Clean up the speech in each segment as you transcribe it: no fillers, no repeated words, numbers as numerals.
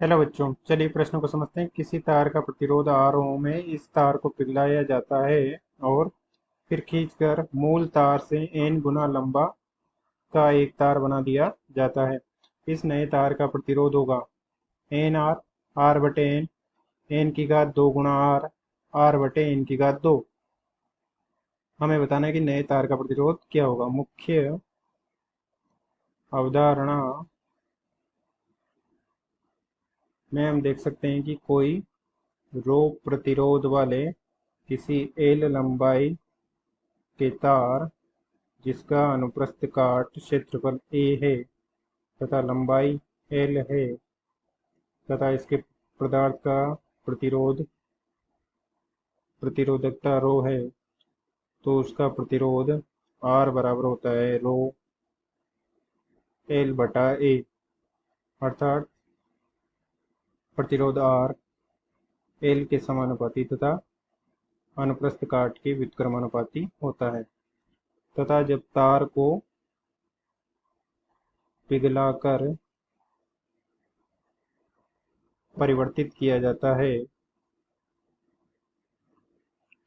Hello बच्चों, चलिए प्रश्न को समझते हैं। किसी तार का प्रतिरोध R ओम है। इस तार को पिघलाया जाता है और फिर खींचकर मूल तार से n गुना लंबा का एक तार बना दिया जाता है। इस नए तार का प्रतिरोध होगा एन आर, आर बटे एन, एन की घात 2 गुना आर, आर बटे एन की घात 2। हमें बताना है कि नए तार का प्रतिरोध क्या होगा। मुख्य अवधारणा में हम देख सकते हैं कि कोई रो प्रतिरोध वाले किसी एल लंबाई के तार जिसका अनुप्रस्थ काट क्षेत्रफल a है तथा लंबाई l है तथा इसके पदार्थ का प्रतिरोधकता रो है, तो उसका प्रतिरोध R बराबर होता है रो L बटा A। अर्थात प्रतिरोध R L के समानुपाती तथा अनुप्रस्थ काट के व्युत्क्रमानुपाती होता है। तथा जब तार को पिघलाकर परिवर्तित किया जाता है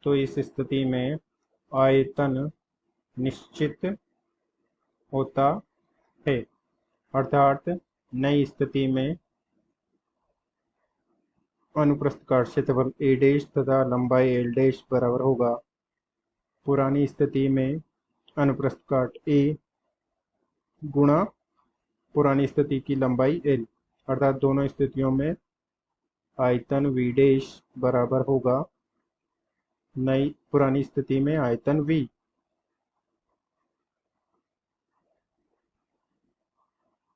तो इस स्थिति में आयतन निश्चित होता है। अर्थात नई स्थिति में अनुप्रस्थ काट क्षेत्रफल a डैश तथा लंबाई l डैश बराबर होगा पुरानी स्थिति में अनुप्रस्थ काट a गुणा पुरानी स्थिति की लंबाई l। अर्थात दोनों स्थितियों में आयतन v डैश बराबर होगा नई पुरानी स्थिति में आयतन v।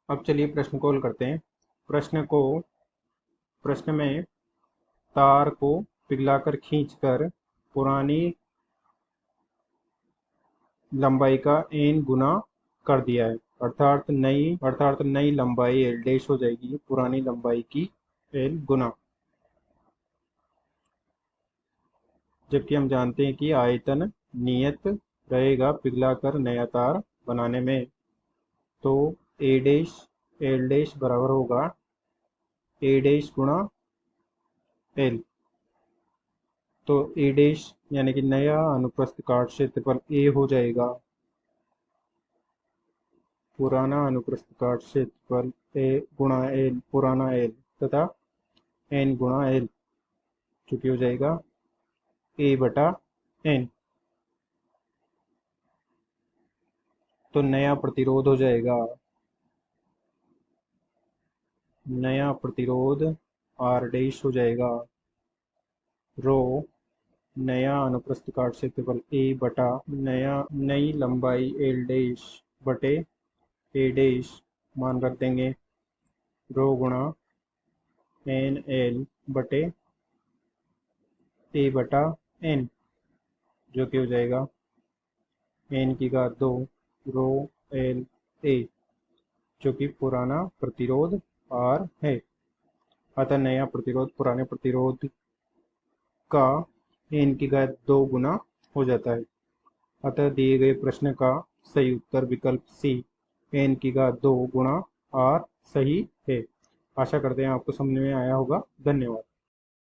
अब चलिए प्रश्न को हल करते हैं। प्रश्न में तार को पिघलाकर खींचकर पुरानी लंबाई का n गुना कर दिया है। अर्थात नई लंबाई l डैश हो जाएगी पुरानी लंबाई की l गुना। जबकि हम जानते हैं कि आयतन नियत रहेगा पिघलाकर नया तार बनाने में, तो a डैश l डैश बराबर होगा a डैश गुणा l। तो a डैश यानी कि नया अनुप्रस्थ काट क्षेत्रफल a हो जाएगा पुराना अनुप्रस्थ काट क्षेत्रफल a गुणा l पुराना l तथा n गुणा l, चूंकि हो जाएगा a बटा n। तो नया प्रतिरोध हो जाएगा R डैश हो जाएगा रो नया अनुप्रस्थ काट क्षेत्रफल a बटा नई लंबाई l डैश बटे a डैश, मान रख देंगे रो गुणा n l बटे a बटा n, जो कि हो जाएगा n की घात 2 रो l a, जो कि पुराना प्रतिरोध R है। अतः नया प्रतिरोध पुराने प्रतिरोध का n की घात 2 गुना हो जाता है। अतः दिए गए प्रश्न का सही उत्तर विकल्प सी n की घात 2 गुणा R सही है। आशा करते हैं आपको समझ में आया होगा। धन्यवाद।